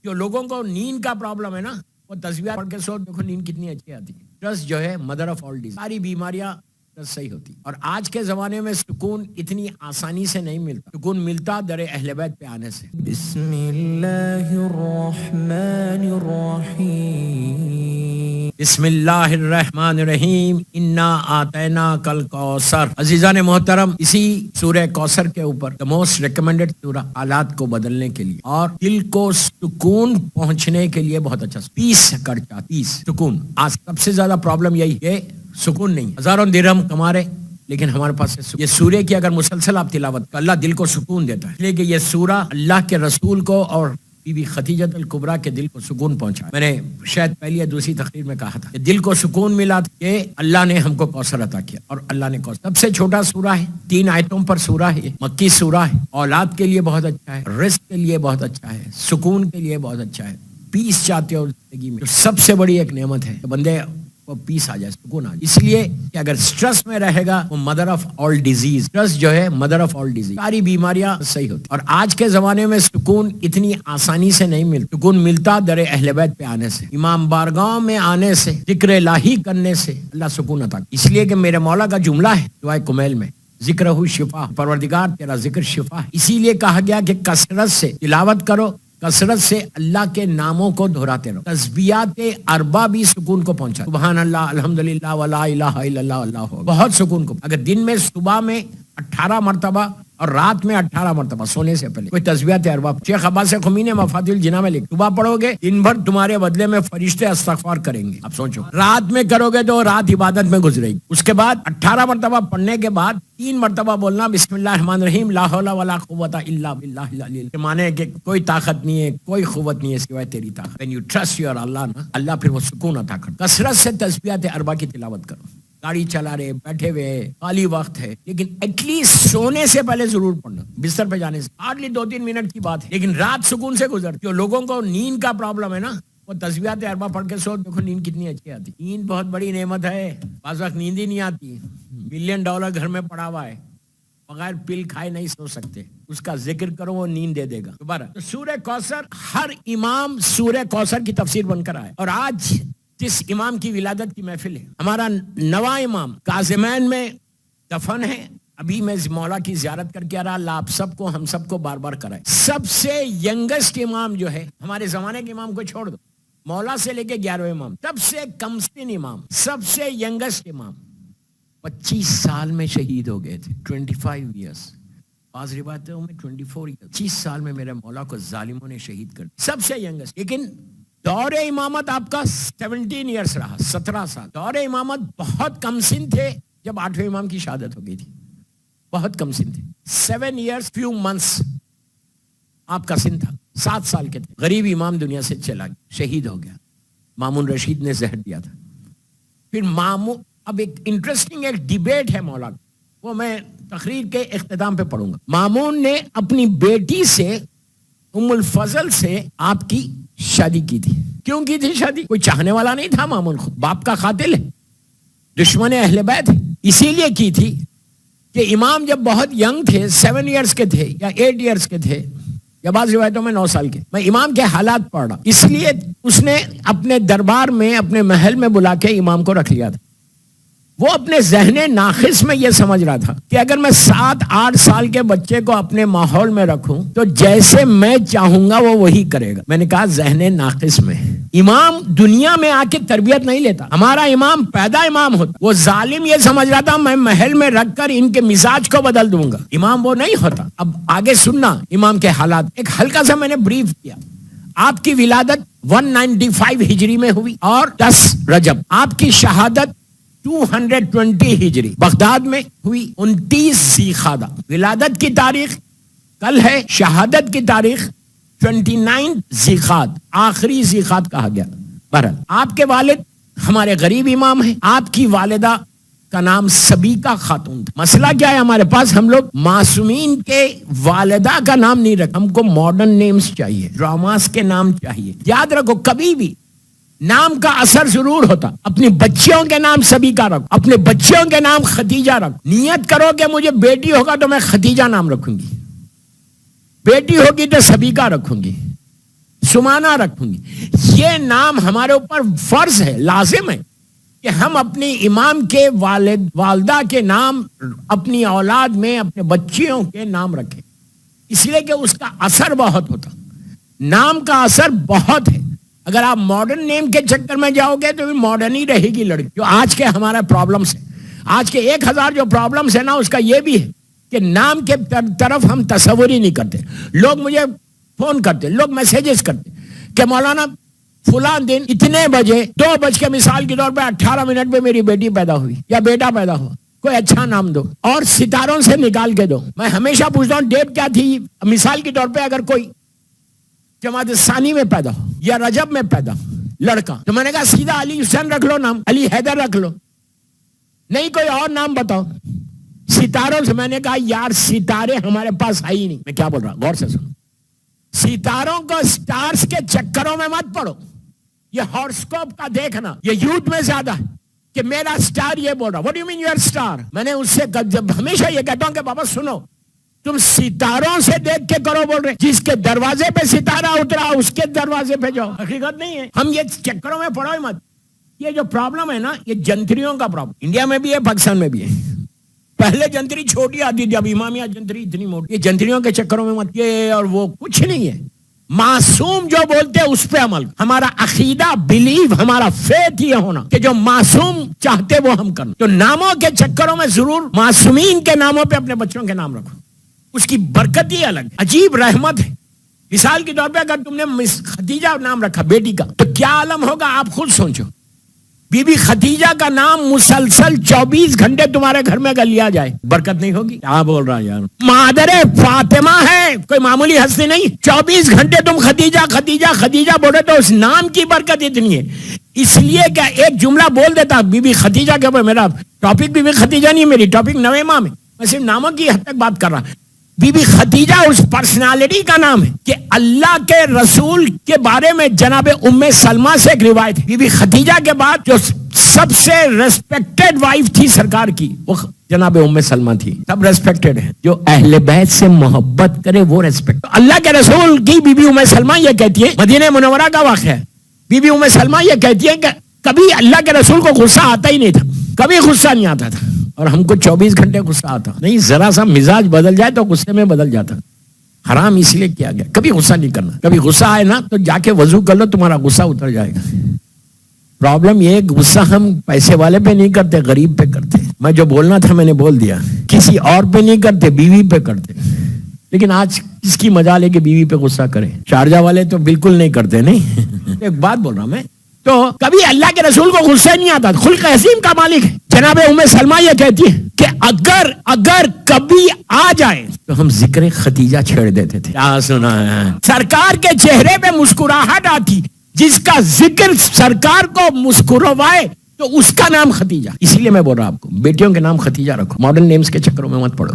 جو لوگوں کو نیند کا پرابلم ہے نا، وہ تسبیحات پڑھ کے سو، دیکھو نیند کتنی اچھی آتی ہے. ٹرسٹ جو ہے مدر آف آل ڈیزیز، ساری بیماریاں صحیح ہوتی. اور آج کے زمانے میں سکون اتنی آسانی سے نہیں ملتا. سکون ملتا در اہل بیت پہ آنے سے. بسم اللہ الرحمن الرحیم. بسم اللہ الرحمن الرحیم. انا آتیناک الکوثر. عزیزان محترم، اسی سورہ کوثر کے اوپر the most recommended سورہ حالات کو بدلنے کے لیے اور دل کو سکون پہنچنے کے لیے بہت اچھا. پیس کرتا، پیس، سکون. آج سب سے زیادہ پرابلم یہی ہے، سکون نہیں. ہزاروں درہم کما رہے لیکن ہمارے پاس یہ سورہ کی اگر مسلسل آپ تلاوت، اللہ دل کو سکون دیتا ہے. اس لیے کہ یہ سورہ اللہ کے رسول کو اور بی بی خدیجہ الکبریٰ کے دل کو سکون پہنچا. میں نے شاید پہلی یا دوسری تقریر میں کہا تھا کہ دل کو سکون ملا کہ اللہ نے ہم کو کوثر عطا کیا. اور اللہ نے کوثر، سب سے چھوٹا سورہ ہے، 3 آیتوں پر سورہ ہے، مکی سورہ ہے. اولاد کے لیے بہت اچھا ہے، رزق کے لیے بہت اچھا ہے، سکون کے لیے بہت اچھا ہے. پیس چاہتے ہو زندگی میں، سب سے بڑی ایک نعمت ہے کہ بندے وہ پیس آ جائے، سکون آ جائے. اس لیے کہ اگر سٹریس میں رہے گا وہ mother of all disease. Stress جو ہے مدر آف آل ڈیزیز، ساری بیماریاں صحیح ہوتی. اور آج کے زمانے میں سکون اتنی آسانی سے نہیں ملتا. سکون ملتا در اہل بیت پہ آنے سے، امام بارگاہ میں آنے سے، ذکر الہی کرنے سے اللہ سکون عطا. اس لیے کہ میرے مولا کا جملہ ہے دعائے کمیل میں، ذکرہ شفا، پروردگار تیرا ذکر شفا ہے. اسی لیے کہا گیا کہ کثرت سے تلاوت کرو، کثرت سے اللہ کے ناموں کو دہراتے رہو. تسبیحات اربع بھی سکون کو پہنچا. سبحان اللہ، الحمدللہ، ولا الہ الا اللہ، اللہ بہت سکون کو. اگر دن میں صبح میں 18 مرتبہ اور رات میں 18 مرتبہ سونے سے پہلے کوئی تسبیحات اربع، شیخ عباس خمی نے مفاتیح الجناح میں لکھ، صبح پڑھو گے دن بھر تمہارے بدلے میں فرشتے استغفار کریں گے. اب سوچو، رات میں کرو گے تو رات عبادت میں گزرے گی. اس کے بعد 18 مرتبہ پڑھنے کے بعد 3 مرتبہ بولنا بسم اللہ الرحمن الرحیم، لا حول ولا قوت الا باللہ العلی. مانے کہ کوئی طاقت نہیں ہے، کوئی قوت نہیں ہے سوائے تیری طاقت. when you trust your اللہ نا، اللہ پھر وہ سکون عطا کرتا. کثرت سے تسبیحات اربع کی تلاوت کرو. گاڑی چلا رہے، بیٹھے ہوئے، خالی وقت ہے، لیکن ایٹ لیسٹ سونے سے پہلے ضرور پڑھنا. بستر پہ جانے سے ہارڈلی 2-3 منٹ کی بات ہے، لیکن رات سکون سے گزرتی. جو لوگوں کو نیند کا پرابلم ہے نا، وہ تسبیحات اربع پڑھ کے سو، دیکھو نیند کتنی اچھی آتی. نیند بہت بڑی نعمت ہے. بعض وقت نیند ہی نہیں آتی، $1 ملین گھر میں پڑا ہوا ہے، بغیر پل کھائے نہیں سو سکتے. اس کا ذکر کرو، وہ نیند دے دے گا. دوبارہ تو سورہ کوثر، ہر امام سورہ کوثر کی تفسیر بن کر آئے. اور آج جس امام کی ولادت کی محفل ہے، ہمارا نواں امام کاظمین میں دفن ہے. ابھی میں مولا کی زیارت کر کے آ رہا. اللہ آپ سب کو، ہم سب کو بار بار کرائے. سب سے ینگسٹ امام جو ہے، ہمارے زمانے کے امام کو چھوڑ دو، مولا سے لے کے 11ویں امام، سب سے کم سن امام، سب سے ینگسٹ امام 25 سال میں شہید ہو گئے تھے. 25 ایئرس، بعض روایتوں میں 24 ایئرس. 25 سال میں میرے مولا کو ظالموں نے شہید کر دیا. سب سے ینگسٹ. لیکن دور امامت آپ کا 17 ایئرس رہا، 17 سال. دور امامت بہت کم سن تھے جب 8ویں امام کی شہادت ہو گئی تھی. بہت کم سن تھے. 7 ایئرس فیو منتھس آپ کا سن تھا. 7 سال کے تھے. غریب امام دنیا سے چلا گیا، شہید ہو گیا. مامون رشید نے زہر دیا تھا. پھر اب ایک انٹرسٹنگ ایک ڈیبیٹ ہے مولا، وہ میں تقریر کے اختتام پہ پڑھوں گا. مامون نے اپنی بیٹی سے، ام الفضل سے، آپ کی شادی کی تھی. کیوں کی تھی شادی؟ کوئی چاہنے والا نہیں تھا. مامون خود باپ کا قاتل ہے، دشمن اہل بیت ہے. اسی لیے کی تھی کہ امام جب بہت ینگ تھے، 7 ایئرس کے تھے یا 8 ایئرس کے تھے، یا بعض روایتوں میں 9 سال کے. میں امام کے حالات پڑھ رہا، اس لیے اس نے اپنے دربار میں، اپنے محل میں بلا کے امام کو رکھ لیا تھا. وہ اپنے ذہن ناقص میں یہ سمجھ رہا تھا کہ اگر میں 7-8 سال کے بچے کو اپنے ماحول میں رکھوں تو جیسے میں چاہوں گا وہ وہی کرے گا. میں نے کہا ذہن ناقص میں. امام دنیا میں آ کے تربیت نہیں لیتا. ہمارا امام پیدا امام ہوتا. وہ ظالم یہ سمجھ رہا تھا میں محل میں رکھ کر ان کے مزاج کو بدل دوں گا. امام وہ نہیں ہوتا. اب آگے سننا امام کے حالات. ایک ہلکا سا میں نے بریف کیا. آپ کی ولادت 195 ہجری میں ہوئی اور 10 رجب. آپ کی شہادت 220 ہجری بغداد میں ہوئی. 29 ذی قعدہ. ولادت کی تاریخ کل ہے، شہادت کی تاریخ 29 ذی قعدہ، آخری ذی قعدہ کہا گیا. بہرحال آپ کے والد ہمارے غریب امام ہیں. آپ کی والدہ کا نام سبیکہ خاتون تھا. مسئلہ کیا ہے ہمارے پاس، ہم لوگ معصومین کے والدہ کا نام نہیں رکھ، ہم کو ماڈرن نیمز چاہیے، ڈراماز کے نام چاہیے. یاد رکھو کبھی بھی نام کا اثر ضرور ہوتا. اپنی بچیوں کے نام سبیکہ رکھو، اپنے بچیوں کے نام ختیجہ رکھو. نیت کرو کہ مجھے بیٹی ہوگا تو میں ختیجہ نام رکھوں گی، بیٹی ہوگی تو سبیکہ رکھوں گی. سمانہ رکھوں گی. یہ نام ہمارے اوپر فرض ہے, لازم ہے کہ ہم اپنی امام کے والدہ کے نام اپنی اولاد میں اپنے بچیوں کے نام رکھیں, اس لیے کہ اس کا اثر بہت ہوتا, نام کا اثر بہت ہے. اگر آپ ماڈرن نیم کے چکر میں جاؤ گے تو ماڈرن ہی رہے گی لڑکی. جو آج کے ہمارا پرابلمس ہے, آج کے 1000 جو پرابلمس ہے نا, اس کا یہ بھی ہے کہ نام کے طرف ہم تصور ہی نہیں کرتے. لوگ مجھے فون کرتے, لوگ میسیجز کرتے کہ مولانا فلاں دن اتنے بجے 2 بج کے مثال کے طور پہ 18 منٹ پہ میری بیٹی پیدا ہوئی یا بیٹا پیدا ہوا, کوئی اچھا نام دو اور ستاروں سے نکال کے دو. میں ہمیشہ پوچھتا ہوں ڈیٹ کیا تھی. مثال کے طور پہ اگر کوئی جماعت ثانی میں پیدا ہو یا رجب میں پیدا ہو لڑکا, تو میں نے کہا سیدھا علی حسین رکھ لو, نام علی حیدر رکھ لو, نہیں کوئی اور نام بتاؤ. ستاروں سے میں نے کہا یار ستارے ہمارے پاس آئی نہیں. میں کیا بول رہا, غور سے سنو. ستاروں کو سٹارز کے چکروں میں مت پڑو. یہ ہارسکوپ کا دیکھنا یہ یوتھ میں زیادہ ہے کہ میرا سٹار یہ بول رہا. What do you mean your star? میں نے اس سے جب ہمیشہ یہ کہتا ہوں کہ بابا سنو, تم ستاروں سے دیکھ کے کرو بول رہے, جس کے دروازے پہ ستارہ اترا اس کے دروازے پہ جاؤ. حقیقت نہیں ہے. ہم یہ چکروں میں پڑو ہی مت. یہ جو پرابلم ہے نا, یہ جنتریوں کا پرابلم انڈیا میں بھی ہے, پاکستان میں بھی ہے. پہلے جنتری چھوٹی آتی تھی, اب امامیہ جنتری اتنی موٹی. یہ جنتریوں کے چکروں میں مت, یہ اور وہ کچھ نہیں ہے. معصوم جو بولتے ہیں اس پہ عمل. ہمارا عقیدہ, بلیو, ہمارا فیتھ یہ ہونا کہ جو معصوم چاہتے وہ ہم کرنا. تو ناموں کے چکروں میں ضرور معصومین کے ناموں پہ اپنے بچوں کے نام رکھو. اس کی برکت ہی الگ, عجیب رحمت ہے. مثال کے طور پہ اگر تم نے خدیجہ نام رکھا بیٹی کا, تو کیا عالم ہوگا آپ خود سوچو. بی بی خدیجہ کا نام مسلسل 24 گھنٹے تمہارے گھر میں اگر لیا جائے, برکت نہیں ہوگی؟ کیا بول رہا یار. مادر فاطمہ ہے, کوئی معمولی ہستی نہیں. 24 گھنٹے تم خدیجہ خدیجہ خدیجہ بولے تو اس نام کی برکت اتنی ہے. اس لیے کہ ایک جملہ بول دیتا بی بی خدیجہ کے اوپر, میرا ٹاپک بی بی خدیجہ نہیں, میری ٹاپک نوے امام ہے, میں صرف ناموں کی حد تک بات کر رہا. بی بی خدیجہ اس پرسنالٹی کا نام ہے کہ اللہ کے رسول کے بارے میں جناب ام سلمہ سے ایک روایت ہے. بی بی خدیجہ کے بعد جو سب سے ریسپیکٹڈ وائف تھی سرکار کی, وہ جناب ام سلمہ تھی. سب ریسپیکٹڈ ہے, جو اہل بیت سے محبت کرے وہ ریسپیکٹ. اللہ کے رسول کی بی بی ام سلمہ یہ کہتی ہے, مدینہ منورہ کا واقعہ ہے, بی بی ام سلمہ یہ کہتی ہے کہ کبھی اللہ کے رسول کو غصہ آتا ہی نہیں تھا, کبھی غصہ نہیں آتا تھا, اور ہم کو 24 گھنٹے غصہ آتا نہیں. ذرا سا مزاج بدل جائے تو غصے میں بدل جاتا. حرام اس لیے کیا گیا, کبھی غصہ نہیں کرنا. کبھی غصہ آئے نا تو جا کے وضو کر لو, تمہارا غصہ اتر جائے گا. پرابلم یہ, غصہ ہم پیسے والے پہ نہیں کرتے, غریب پہ کرتے. میں جو بولنا تھا میں نے بول دیا. کسی اور پہ نہیں کرتے, بیوی پہ کرتے. لیکن آج کس کی مجال ہے کہ بیوی پہ غصہ کرے؟ شارجہ والے تو بالکل نہیں کرتے. نہیں ایک بات بول رہا ہوں میں, تو کبھی اللہ کے رسول کو غصہ نہیں آتا. خلق عظیم کا مالک ہے. جناب ام سلمہ یہ کہتی ہے کہ اگر کبھی آ جائے تو ہم ذکر خدیجہ چھیڑ دیتے تھے. کیا سنا ہے؟ سرکار کے چہرے پہ مسکراہٹ آتی, جس کا ذکر سرکار کو مسکروائے تو اس کا نام خدیجہ. اسی لیے میں بول رہا ہوں آپ کو بیٹیوں کے نام خدیجہ رکھو, ماڈرن نیمز کے چکروں میں مت پڑو.